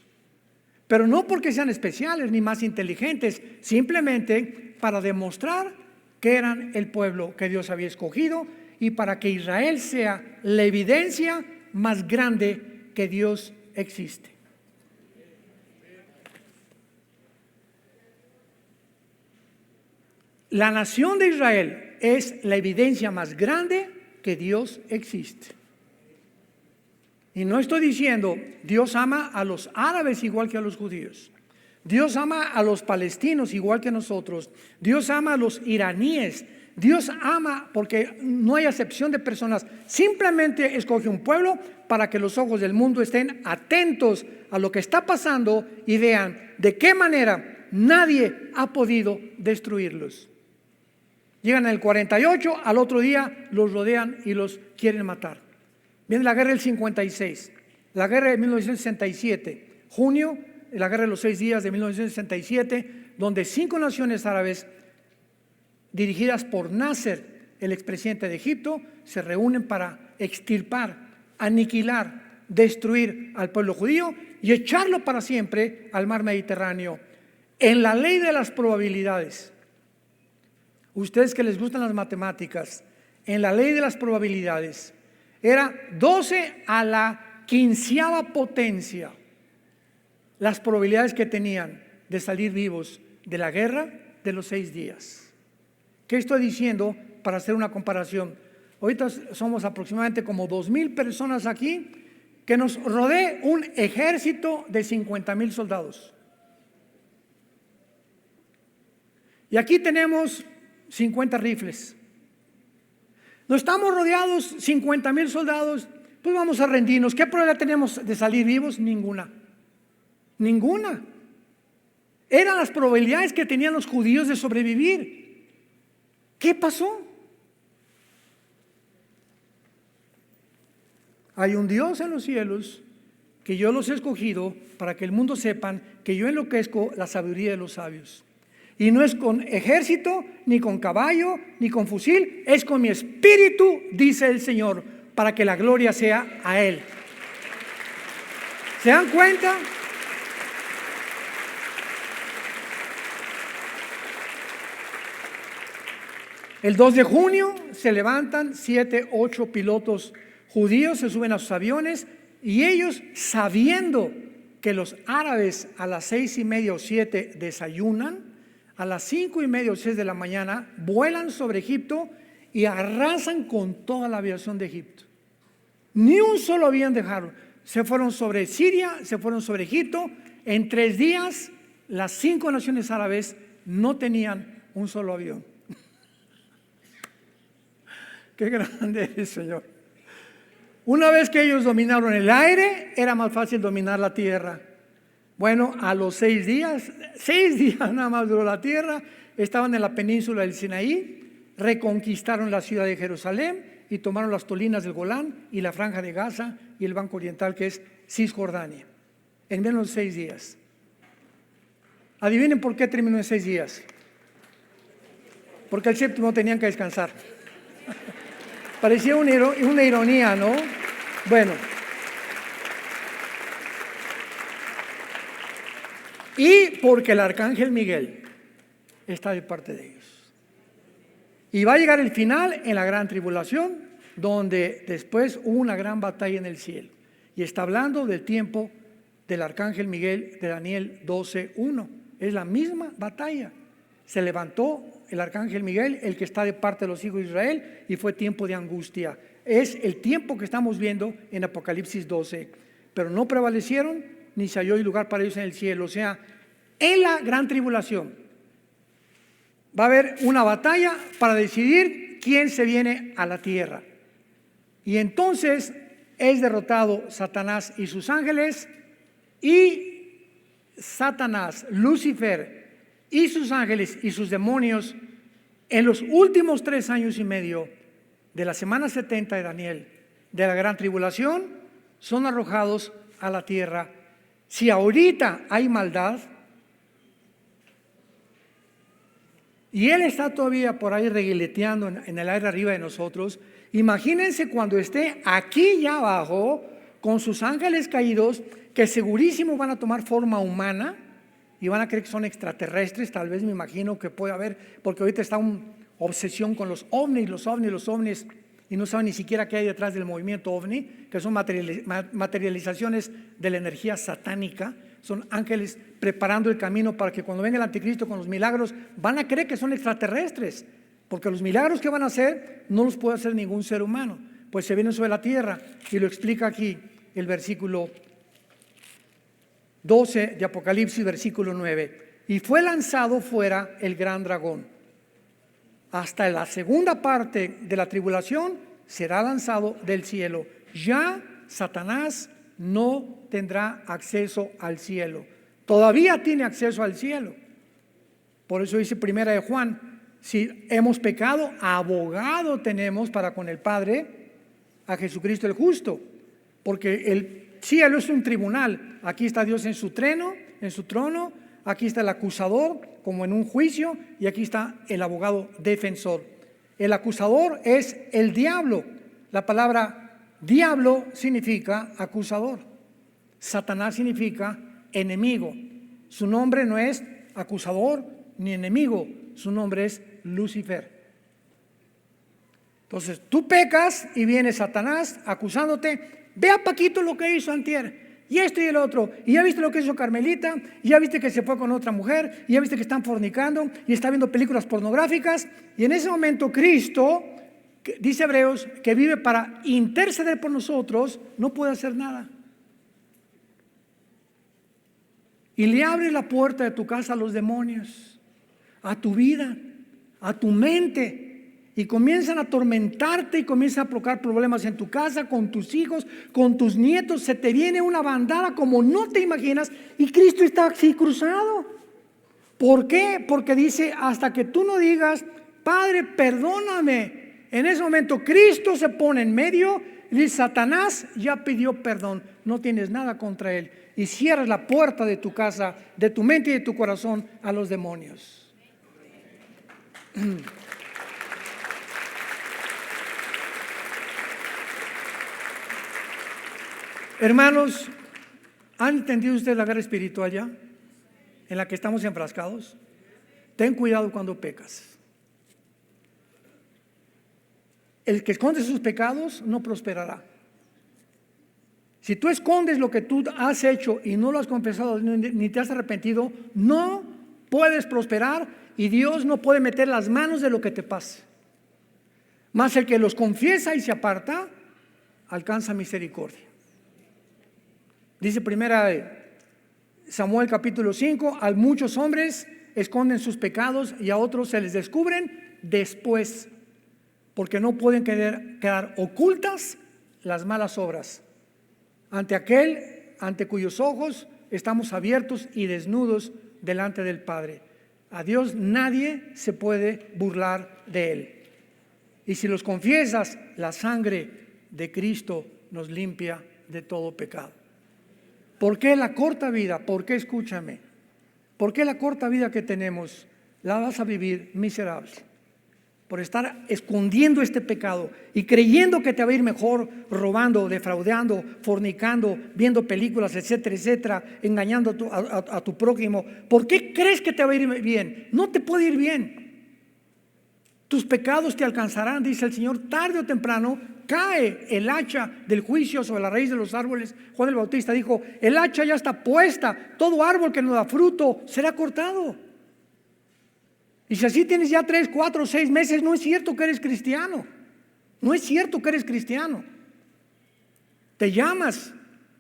Pero no porque sean especiales ni más inteligentes, simplemente para demostrar que eran el pueblo que Dios había escogido y para que Israel sea la evidencia más grande que Dios existe. La nación de Israel es la evidencia más grande que Dios existe. Y no estoy diciendo Dios ama a los árabes igual que a los judíos. Dios ama a los palestinos igual que nosotros. Dios ama a los iraníes. Dios ama porque no hay acepción de personas. Simplemente escoge un pueblo para que los ojos del mundo estén atentos a lo que está pasando y vean de qué manera nadie ha podido destruirlos. Llegan en el 48, al otro día los rodean y los quieren matar. Viene la guerra del 56, la guerra de 1967, junio, la guerra de los 6 días de 1967, donde 5 naciones árabes dirigidas por Nasser, el expresidente de Egipto, se reúnen para extirpar, aniquilar, destruir al pueblo judío y echarlo para siempre al mar Mediterráneo. En la ley de las probabilidades, ustedes que les gustan las matemáticas, en la ley de las probabilidades, era 12 a la 15ª potencia las probabilidades que tenían de salir vivos de la guerra de los 6 días. ¿Qué estoy diciendo para hacer una comparación? Ahorita somos aproximadamente como 2000 personas aquí, que nos rodee un ejército de 50,000 soldados. Y aquí tenemos 50 rifles. No estamos rodeados 50,000 soldados, pues vamos a rendirnos. ¿Qué probabilidad tenemos de salir vivos? Ninguna. Eran las probabilidades que tenían los judíos de sobrevivir. ¿Qué pasó? Hay un Dios en los cielos que yo los he escogido para que el mundo sepan que yo enloquezco la sabiduría de los sabios. Y no es con ejército, ni con caballo, ni con fusil, es con mi espíritu, dice el Señor, para que la gloria sea a Él. ¿Se dan cuenta? El 2 de junio se levantan 7, 8 pilotos judíos, se suben a sus aviones y ellos, sabiendo que los árabes a las 6:30 o 7 desayunan, a las 5:30 o 6 de la mañana vuelan sobre Egipto y arrasan con toda la aviación de Egipto. Ni un solo avión dejaron. Se fueron sobre Siria, se fueron sobre Egipto. En 3 días, las 5 naciones árabes no tenían un solo avión. Qué grande es, Señor. Una vez que ellos dominaron el aire, era más fácil dominar la tierra. Bueno, a los 6 días nada más duró la tierra, estaban en la península del Sinaí, reconquistaron la ciudad de Jerusalén y tomaron las colinas del Golán y la franja de Gaza y el banco oriental que es Cisjordania, en menos de 6 días. Adivinen por qué terminó en 6 días. Porque el séptimo tenían que descansar. Parecía una ironía, ¿no? Bueno. Y porque el arcángel Miguel está de parte de ellos. Y va a llegar el final en la gran tribulación, donde después hubo una gran batalla en el cielo. Y está hablando del tiempo del arcángel Miguel de Daniel 12:1. Es la misma batalla. Se levantó el arcángel Miguel, el que está de parte de los hijos de Israel, y fue tiempo de angustia. Es el tiempo que estamos viendo en Apocalipsis 12. Pero no prevalecieron, ni se halló lugar para ellos en el cielo. O sea, en la gran tribulación va a haber una batalla para decidir quién se viene a la tierra. Y entonces es derrotado Satanás y sus ángeles, y Satanás, Lucifer y sus ángeles y sus demonios en los últimos 3 años y medio de la semana 70 de Daniel, de la gran tribulación, son arrojados a la tierra. Si ahorita hay maldad y él está todavía por ahí reguileteando en el aire arriba de nosotros, imagínense cuando esté aquí ya abajo con sus ángeles caídos, que segurísimo van a tomar forma humana y van a creer que son extraterrestres. Tal vez me imagino que puede haber, porque ahorita está una obsesión con los ovnis, y no saben ni siquiera qué hay detrás del movimiento ovni, que son materializaciones de la energía satánica. Son ángeles preparando el camino para que cuando venga el anticristo con los milagros, van a creer que son extraterrestres, porque los milagros que van a hacer no los puede hacer ningún ser humano, pues se vienen sobre la tierra. Y lo explica aquí el versículo 12 de Apocalipsis, versículo 9. Y fue lanzado fuera el gran dragón. Hasta la segunda parte de la tribulación será lanzado del cielo. Ya Satanás no tendrá acceso al cielo. Todavía tiene acceso al cielo. Por eso dice primera de Juan, si hemos pecado, abogado tenemos para con el Padre, a Jesucristo el justo. Porque el cielo es un tribunal. Aquí está Dios en su trono, aquí está el acusador como en un juicio, y aquí está el abogado defensor. El acusador es el diablo. La palabra diablo significa acusador. Satanás significa enemigo. Su nombre no es acusador ni enemigo, su nombre es Lucifer. Entonces tú pecas y viene Satanás acusándote. Ve a Paquito lo que hizo antier, y esto y el otro, y ya viste lo que hizo Carmelita, y ya viste que se fue con otra mujer, y ya viste que están fornicando, y está viendo películas pornográficas. Y en ese momento Cristo, dice Hebreos, que vive para interceder por nosotros, no puede hacer nada. Y le abre la puerta de tu casa a los demonios, a tu vida, a tu mente, y comienzan a atormentarte y comienzan a provocar problemas en tu casa, con tus hijos, con tus nietos. Se te viene una bandada como no te imaginas, y Cristo está así cruzado. ¿Por qué? Porque dice, hasta que tú no digas, Padre, perdóname. En ese momento Cristo se pone en medio y dice, Satanás ya pidió perdón, no tienes nada contra él. Y cierras la puerta de tu casa, de tu mente y de tu corazón a los demonios. Hermanos, ¿han entendido ustedes la guerra espiritual ya? En la que estamos enfrascados. Ten cuidado cuando pecas. El que esconde sus pecados no prosperará. Si tú escondes lo que tú has hecho y no lo has confesado ni te has arrepentido, no puedes prosperar y Dios no puede meter las manos de lo que te pase. Mas el que los confiesa y se aparta, alcanza misericordia. Dice primera Samuel capítulo 5, a muchos hombres esconden sus pecados y a otros se les descubren después, porque no pueden quedar ocultas las malas obras ante aquel ante cuyos ojos estamos abiertos y desnudos delante del Padre. A Dios nadie se puede burlar de él. Y si los confiesas, la sangre de Cristo nos limpia de todo pecado. ¿Por qué la corta vida? ¿Por qué? Escúchame. ¿Por qué la corta vida que tenemos la vas a vivir miserable? Por estar escondiendo este pecado y creyendo que te va a ir mejor, robando, defraudando, fornicando, viendo películas, etcétera, etcétera, engañando a tu prójimo. ¿Por qué crees que te va a ir bien? No te puede ir bien. Tus pecados te alcanzarán, dice el Señor, tarde o temprano cae el hacha del juicio sobre la raíz de los árboles. Juan el Bautista dijo, el hacha ya está puesta, todo árbol que no da fruto será cortado. Y si así tienes ya 3, 4, 6 meses, no es cierto que eres cristiano. No es cierto que eres cristiano. Te llamas,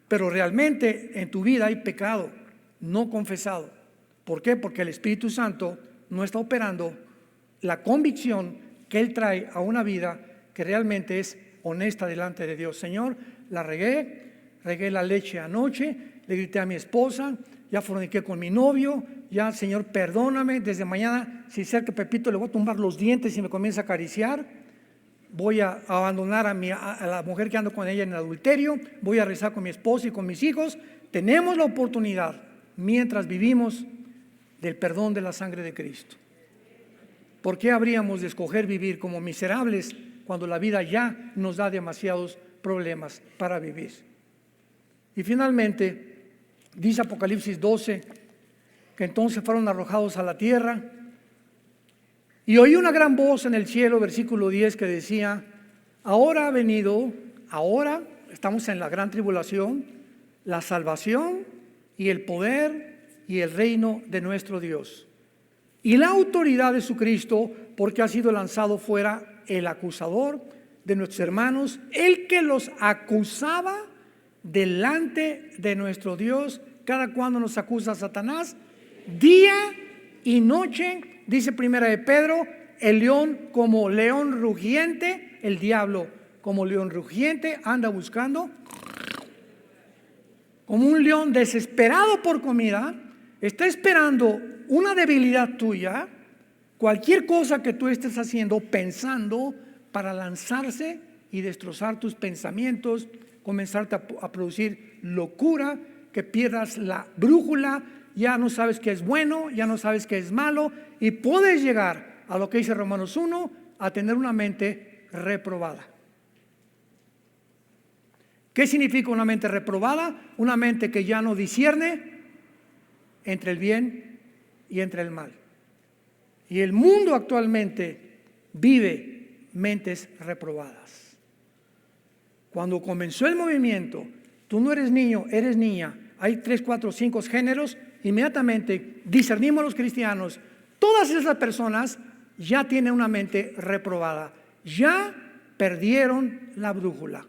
pero realmente en tu vida hay pecado no confesado. ¿Por qué? Porque el Espíritu Santo no está operando la convicción que Él trae a una vida que realmente es honesta delante de Dios. Señor, la regué la leche anoche, le grité a mi esposa, ya forniqué con mi novio, ya Señor perdóname, desde mañana si cerca Pepito le voy a tumbar los dientes y me comienza a acariciar, voy a abandonar a la mujer que ando con ella en el adulterio, voy a rezar con mi esposa y con mis hijos. Tenemos la oportunidad, mientras vivimos, del perdón de la sangre de Cristo. ¿Por qué habríamos de escoger vivir como miserables cuando la vida ya nos da demasiados problemas para vivir? Y finalmente, dice Apocalipsis 12, que entonces fueron arrojados a la tierra. Y oí una gran voz en el cielo, versículo 10, que decía, ahora ha venido, ahora estamos en la gran tribulación, la salvación y el poder y el reino de nuestro Dios. Y la autoridad de su Cristo, porque ha sido lanzado fuera el acusador de nuestros hermanos, el que los acusaba delante de nuestro Dios. Cada cuando nos acusa Satanás, día y noche, dice primera de Pedro, el león como león rugiente, el diablo como león rugiente anda buscando, como un león desesperado por comida, está esperando una debilidad tuya, cualquier cosa que tú estés haciendo, pensando, para lanzarse y destrozar tus pensamientos, comenzarte a producir locura, que pierdas la brújula, ya no sabes qué es bueno, ya no sabes qué es malo, y puedes llegar a lo que dice Romanos 1, a tener una mente reprobada. ¿Qué significa una mente reprobada? Una mente que ya no discierne entre el bien y entre el mal. Y el mundo actualmente vive mentes reprobadas. Cuando comenzó el movimiento, tú no eres niño, eres niña, hay 3, 4, 5 géneros, inmediatamente discernimos los cristianos, todas esas personas ya tienen una mente reprobada, ya perdieron la brújula.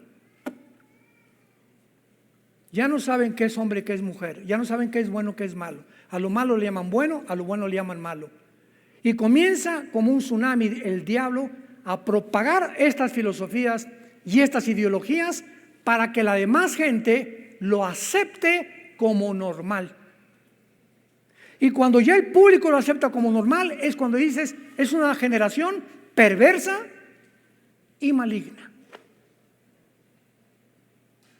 Ya no saben qué es hombre, qué es mujer, ya no saben qué es bueno, qué es malo. A lo malo le llaman bueno, a lo bueno le llaman malo. Y comienza como un tsunami el diablo a propagar estas filosofías y estas ideologías para que la demás gente lo acepte como normal. Y cuando ya el público lo acepta como normal, es cuando dices, es una generación perversa y maligna.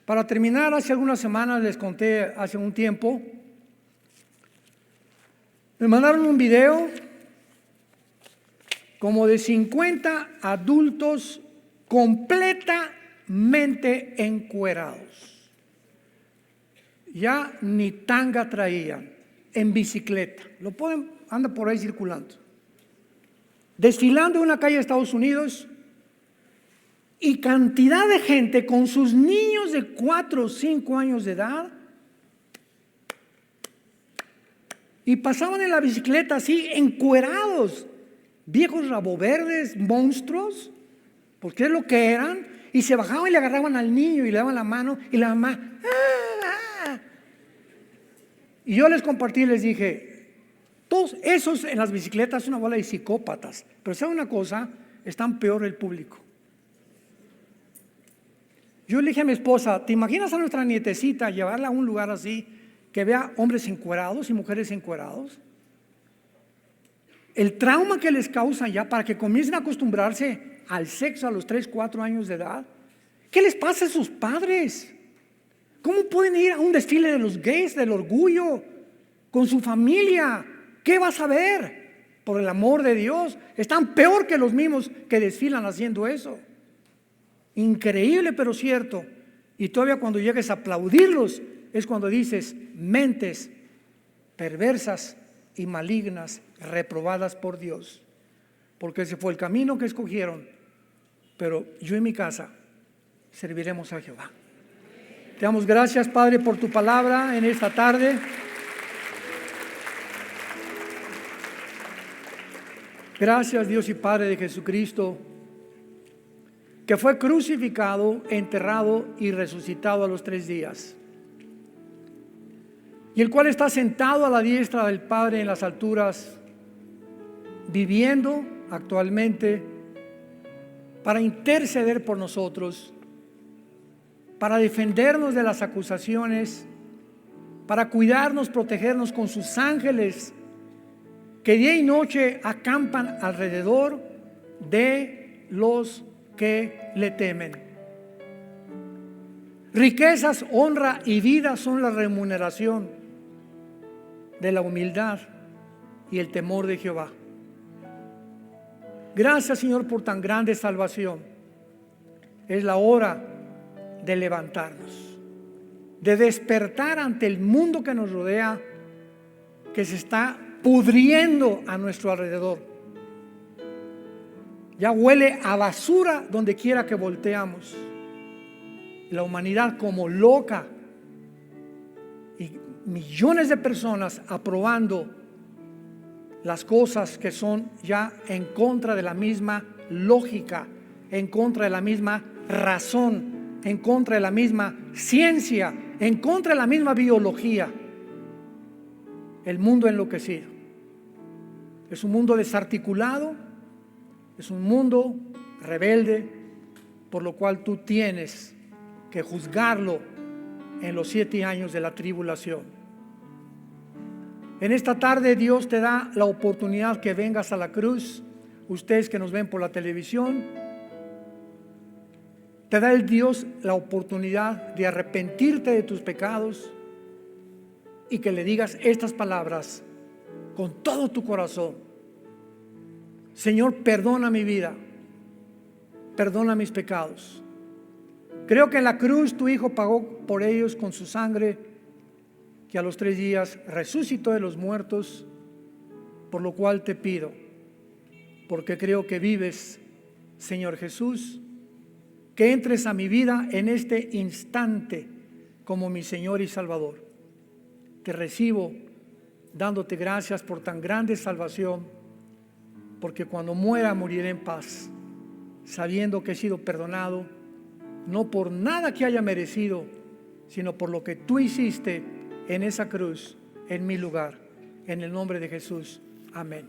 Para terminar, hace algunas semanas les conté, hace un tiempo, me mandaron un video como de 50 adultos completamente encuerados. Ya ni tanga traían, en bicicleta. Lo pueden, anda por ahí circulando. Desfilando en una calle de Estados Unidos, y cantidad de gente con sus niños de 4 o 5 años de edad, y pasaban en la bicicleta así, encuerados, viejos raboverdes, monstruos, porque es lo que eran, y se bajaban y le agarraban al niño y le daban la mano, y la mamá, ¡ah! Y yo les compartí y les dije, todos esos en las bicicletas es una bola de psicópatas, pero ¿saben una cosa? Están peor el público. Yo le dije a mi esposa, ¿te imaginas a nuestra nietecita llevarla a un lugar así, que vea hombres encuerados y mujeres encuerados? El trauma que les causan ya para que comiencen a acostumbrarse al sexo a los 3, 4 años de edad. ¿Qué les pasa a sus padres? ¿Cómo pueden ir a un desfile de los gays, del orgullo, con su familia? ¿Qué vas a ver? Por el amor de Dios, están peor que los mismos que desfilan haciendo eso. Increíble, pero cierto. Y todavía cuando llegues a aplaudirlos, es cuando dices, mentes perversas y malignas, reprobadas por Dios. Porque ese fue el camino que escogieron. Pero yo en mi casa serviremos a Jehová. Te damos gracias, Padre, por tu palabra en esta tarde. Gracias, Dios y Padre de Jesucristo, que fue crucificado, enterrado y resucitado a los 3 días, y el cual está sentado a la diestra del Padre en las alturas, viviendo actualmente para interceder por nosotros, para defendernos de las acusaciones, para cuidarnos, protegernos con sus ángeles, que día y noche acampan alrededor de los que le temen. Riquezas, honra y vida son la remuneración de la humildad y el temor de Jehová. Gracias, Señor, por tan grande salvación. Es la hora de levantarnos, de despertar ante el mundo que nos rodea, que se está pudriendo a nuestro alrededor. Ya huele a basura donde quiera que volteamos. La humanidad como loca, y millones de personas aprobando las cosas que son ya en contra de la misma lógica, en contra de la misma razón, en contra de la misma ciencia, en contra de la misma biología. El mundo enloquecido. Es un mundo desarticulado. Es un mundo rebelde, por lo cual tú tienes que juzgarlo en los 7 años de la tribulación. En esta tarde Dios te da la oportunidad que vengas a la cruz. Ustedes que nos ven por la televisión, te da el Dios la oportunidad de arrepentirte de tus pecados y que le digas estas palabras con todo tu corazón. Señor, perdona mi vida, perdona mis pecados. Creo que en la cruz tu Hijo pagó por ellos con su sangre, que a los 3 días resucitó de los muertos, por lo cual te pido, porque creo que vives, Señor Jesús, que entres a mi vida en este instante como mi Señor y Salvador. Te recibo dándote gracias por tan grande salvación, porque cuando muera moriré en paz, sabiendo que he sido perdonado, no por nada que haya merecido, sino por lo que tú hiciste en esa cruz, en mi lugar. En el nombre de Jesús, amén.